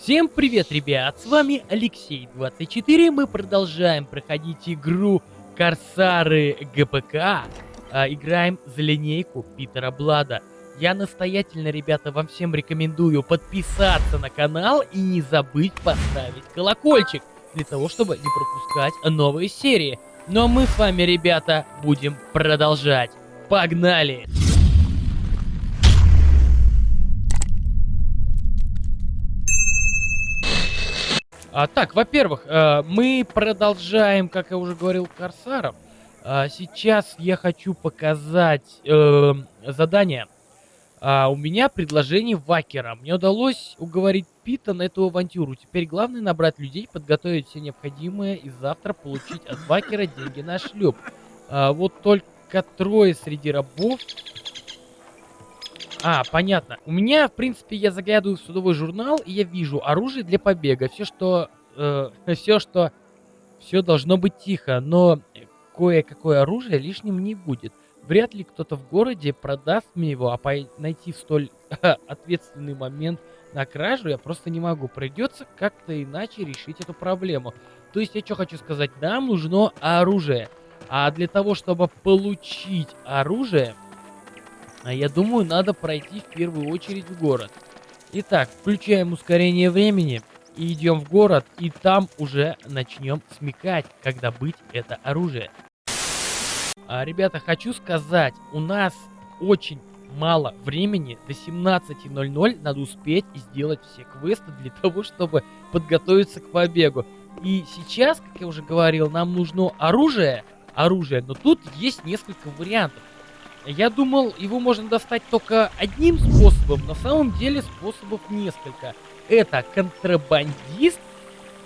Всем привет, ребят! С вами Алексей24. Мы продолжаем проходить игру Корсары ГПК. Играем за линейку Питера Блада. Я настоятельно, ребята, вам всем рекомендую подписаться на канал и не забыть поставить колокольчик, для того, чтобы не пропускать новые серии. Ну а мы с вами, ребята, будем продолжать. Погнали! Так, во-первых, мы продолжаем, как я уже говорил, Корсаров. Сейчас я хочу показать задание. У меня предложение Вакера. Мне удалось уговорить Пита на эту авантюру. Теперь главное набрать людей, подготовить все необходимое и завтра получить от Вакера деньги на шлюп. Вот только трое среди рабов. Понятно. У меня, в принципе, я заглядываю в судовой журнал, и я вижу оружие для побега. Все должно быть тихо, но кое-какое оружие лишним не будет. Вряд ли кто-то в городе продаст мне его, а найти в столь ответственный момент на кражу я просто не могу. Придется как-то иначе решить эту проблему. То есть я что хочу сказать, нам нужно оружие. А для того, чтобы получить оружие, я думаю, надо пройти в первую очередь в город. Итак, включаем ускорение времени и идем в город, и там уже начнем смекать, как добыть это оружие. Ребята, хочу сказать, у нас очень мало времени, до 17:00 надо успеть сделать все квесты для того, чтобы подготовиться к побегу. И сейчас, как я уже говорил, нам нужно оружие, но тут есть несколько вариантов. Я думал, его можно достать только одним способом, на самом деле способов несколько. Это контрабандист,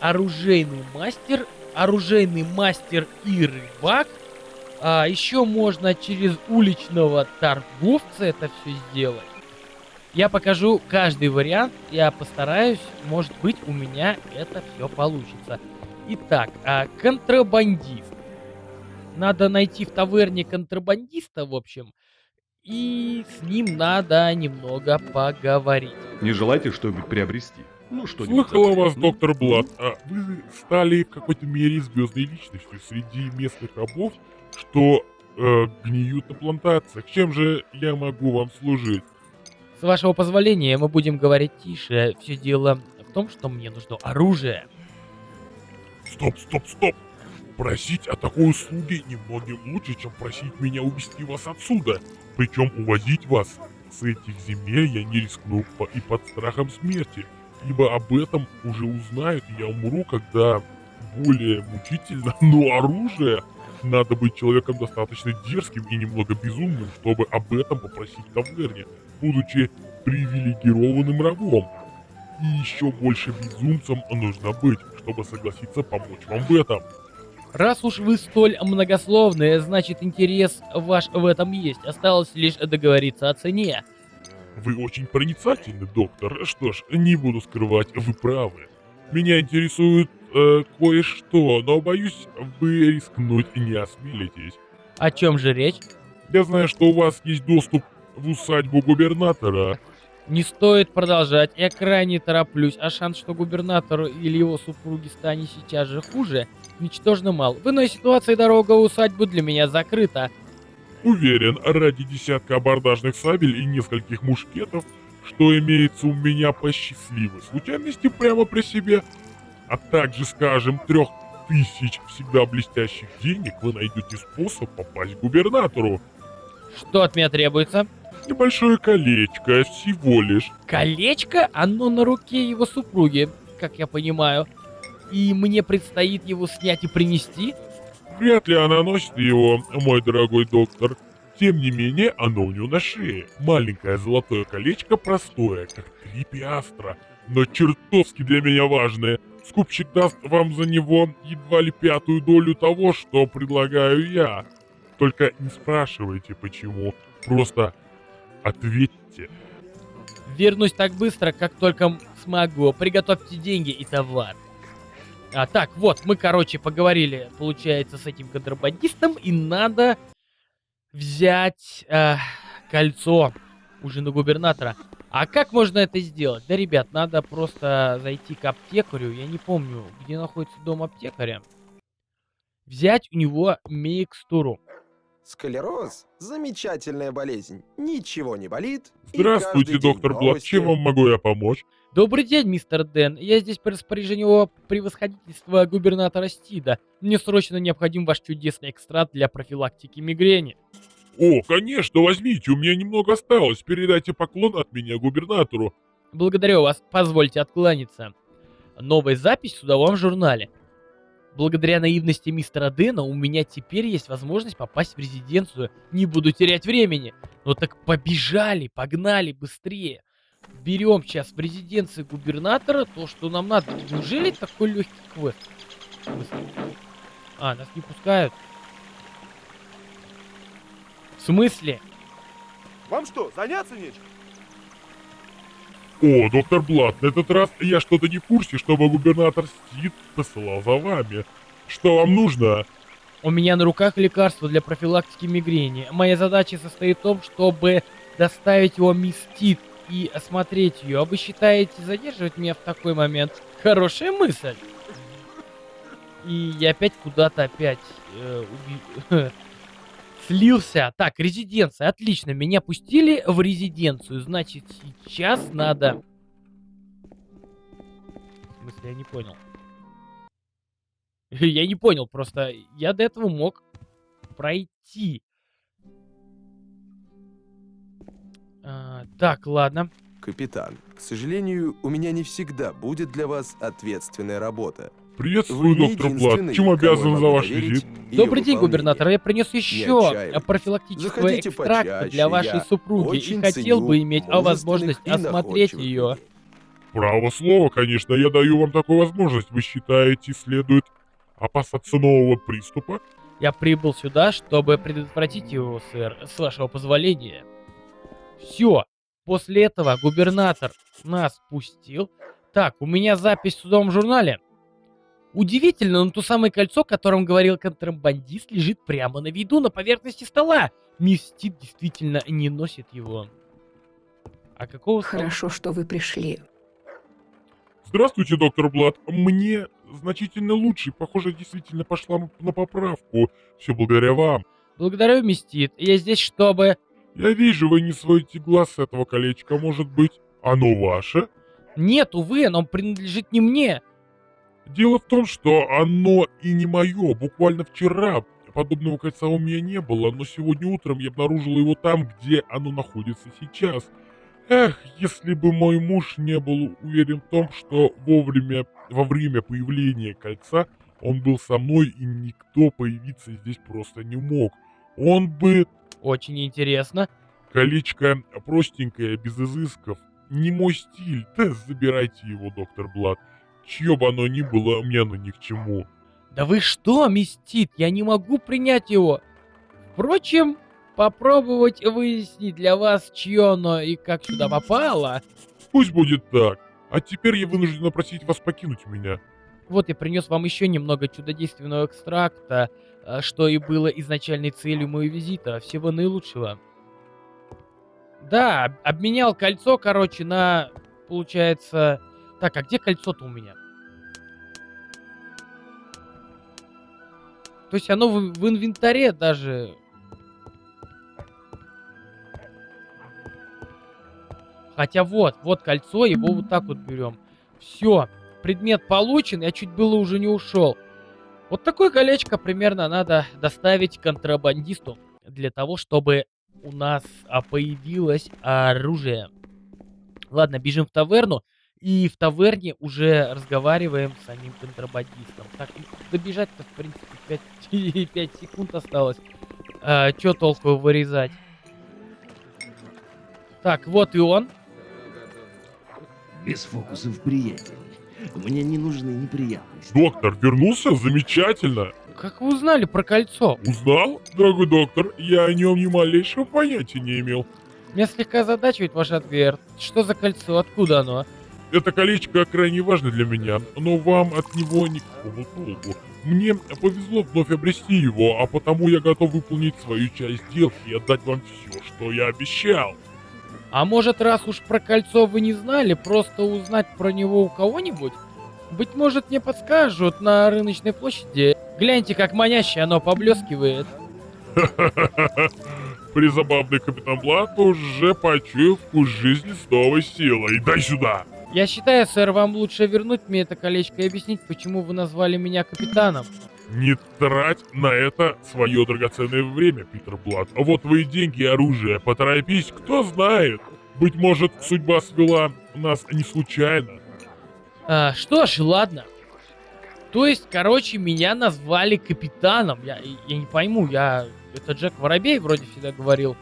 оружейный мастер и рыбак. Еще можно через уличного торговца это все сделать. Я покажу каждый вариант, я постараюсь, может быть, у меня это все получится. Итак, контрабандист. Надо найти в таверне контрабандиста, в общем, и с ним надо немного поговорить. Не желаете что-нибудь приобрести? Ну, что-нибудь. Слыхал о вас, доктор Блад. Вы стали в какой-то мере звездной личностью среди местных рабов, что гниют на плантациях. Чем же я могу вам служить? С вашего позволения, мы будем говорить тише. Все дело в том, что мне нужно оружие. Стоп. Просить о такой услуге немногим лучше, чем просить меня увезти вас отсюда. Причем увозить вас с этих земель я не рискну и под страхом смерти, ибо об этом уже узнают, и я умру, когда более мучительно. Но оружие, надо быть человеком достаточно дерзким и немного безумным, чтобы об этом попросить в таверне, будучи привилегированным рабом. И еще больше безумцем нужно быть, чтобы согласиться помочь вам в этом. Раз уж вы столь многословные, значит интерес ваш в этом есть. Осталось лишь договориться о цене. Вы очень проницательный, доктор. Что ж, не буду скрывать, вы правы. Меня интересует кое-что, но боюсь, вы рискнуть не осмелитесь. О чем же речь? Я знаю, что у вас есть доступ в усадьбу губернатора. Не стоит продолжать, я крайне тороплюсь, а шанс, что губернатору или его супруге станет сейчас же хуже, ничтожно мал. В иной ситуации дорога в усадьбу для меня закрыта. Уверен, ради десятка абордажных сабель и нескольких мушкетов, что имеется у меня по счастливой случайности прямо при себе, а также, скажем, 3000 всегда блестящих денег, вы найдете способ попасть к губернатору. Что от меня требуется? Небольшое колечко, всего лишь. Колечко? Оно на руке его супруги, как я понимаю. И мне предстоит его снять и принести? Вряд ли она носит его, мой дорогой доктор. Тем не менее, оно у нее на шее. Маленькое золотое колечко, простое, как 3 пиастра, но чертовски для меня важное. Скупщик даст вам за него едва ли 1/5 долю того, что предлагаю я. Только не спрашивайте, почему. Просто ответьте. Вернусь так быстро, как только смогу. Приготовьте деньги и товар. Так, вот, мы, короче, поговорили, получается, с этим контрабандистом, и надо взять кольцо у жены губернатора. А как можно это сделать? Да, ребят, надо просто зайти к аптекарю. Я не помню, где находится дом аптекаря. Взять у него микстуру. Склероз — замечательная болезнь. Ничего не болит. и Здравствуйте, каждый день доктор Блад. новости. Чем вам могу я помочь? Добрый день, мистер Дэн. Я здесь по распоряжению его превосходительства губернатора Стида. Мне срочно необходим ваш чудесный экстракт для профилактики мигрени. О, конечно, возьмите, у меня немного осталось. Передайте поклон от меня губернатору. Благодарю вас. Позвольте откланяться. Новая запись в судовом журнале. Благодаря наивности мистера Дэна у меня теперь есть возможность попасть в резиденцию. Не буду терять времени. Ну так побежали, погнали быстрее. Берем сейчас в резиденции губернатора то, что нам надо. Неужели такой легкий квест? В смысле? А, нас не пускают. В смысле? Вам что, заняться нечем? О, доктор Блад, на этот раз я что-то не в курсе, чтобы губернатор Стид посылал за вами. Что вам нужно? У меня на руках лекарство для профилактики мигрени. Моя задача состоит в том, чтобы доставить его мисс Тит и осмотреть ее. А вы считаете задерживать меня в такой момент? Хорошая мысль. И я опять куда-то слился. Так, резиденция. Отлично. Меня пустили в резиденцию. Значит, сейчас надо... В смысле, я не понял. Я не понял, просто я до этого мог пройти. Так, ладно. Капитан, к сожалению, у меня не всегда будет для вас ответственная работа. Приветствую, Вы доктор Блад. единственный, Чем кому обязан я за могу ваш доверить визит? ее Добрый день, выполнение. губернатор. Я принес еще отчаивайтесь. профилактического Заходите экстракта почаще, для вашей я супруги. И очень хотел ценю бы иметь возможность мужественных и осмотреть находчивых ее. людей. Право слово, конечно, я даю вам такую возможность. Вы считаете, следует опасаться нового приступа? Я прибыл сюда, чтобы предотвратить его, сэр, с вашего позволения. Все. После этого губернатор нас пустил. Так, у меня запись в судовом журнале. Удивительно, но то самое кольцо, о котором говорил контрабандист, лежит прямо на виду, на поверхности стола. Мисс Тит действительно не носит его. А какого стола? Хорошо, что вы пришли. Здравствуйте, доктор Блад. Мне значительно лучше. Похоже, действительно пошла на поправку. Все благодаря вам. Благодарю, мисс Тит. Я здесь, чтобы... Я вижу, вы не сводите глаз с этого колечка. Может быть, оно ваше? Нет, увы, оно принадлежит не мне. Дело в том, что оно и не мое. Буквально вчера подобного кольца у меня не было, но сегодня утром я обнаружил его там, где оно находится сейчас. Эх, если бы мой муж не был уверен в том, что во время появления кольца он был со мной, и никто появиться здесь просто не мог. Он бы... Очень интересно. Колечко простенькое, без изысков. Не мой стиль. Да забирайте его, доктор Блад. Чье бы оно ни было, мне оно ни к чему. Да вы что, мисс Тит, я не могу принять его. Впрочем, попробовать выяснить для вас, чье оно и как сюда попало. Пусть будет так. А теперь я вынужден просить вас покинуть меня. Вот я принес вам еще немного чудодейственного экстракта, что и было изначальной целью моего визита. Всего наилучшего. Да, обменял кольцо, короче, на, получается... Так, а где кольцо-то у меня? То есть оно в инвентаре даже... Хотя вот кольцо, его вот так вот берем. Все, предмет получен, я чуть было уже не ушел. Вот такое колечко примерно надо доставить контрабандисту для того, чтобы у нас появилось оружие. Ладно, бежим в таверну. И в таверне уже разговариваем с самим контрабандистом. Так, добежать-то, в принципе, 5 секунд осталось. Чё толку вырезать? Так, вот и он. Без фокусов, приятель. Мне не нужны неприятности. Доктор вернулся? Замечательно. Как вы узнали про кольцо? Узнал, дорогой доктор? Я о нем ни малейшего понятия не имел. Меня слегка озадачивает ваш ответ. Что за кольцо? Откуда оно? Это колечко крайне важно для меня, но вам от него никакого толку. Мне повезло вновь обрести его, а потому я готов выполнить свою часть сделки и отдать вам все, что я обещал. А может, раз уж про кольцо вы не знали, просто узнать про него у кого-нибудь? Быть может, мне подскажут на рыночной площади. Гляньте, как маняще оно поблескивает. Призабавный капитан Блад уже почуял вкус жизни с новой силой. Дай сюда! Я считаю, сэр, вам лучше вернуть мне это колечко и объяснить, почему вы назвали меня капитаном. Не трать на это свое драгоценное время, Питер Блад. А вот твои деньги и оружие. Поторопись, кто знает. Быть может, судьба свела нас не случайно. Что ж, ладно. То есть, короче, меня назвали капитаном. Я не пойму, это Джек Воробей вроде всегда говорил.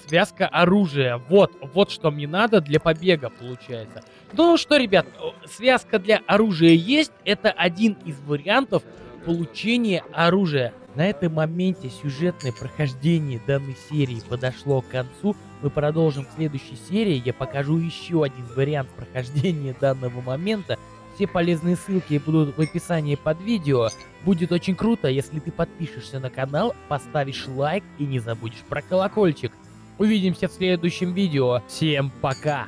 Связка оружия. Вот что мне надо для побега, получается. Ну что, ребят, связка для оружия есть. Это один из вариантов получения оружия. На этом моменте сюжетное прохождение данной серии подошло к концу. Мы продолжим в следующей серии. Я покажу еще один вариант прохождения данного момента. Все полезные ссылки будут в описании под видео. Будет очень круто, если ты подпишешься на канал, поставишь лайк и не забудешь про колокольчик. Увидимся в следующем видео. Всем пока!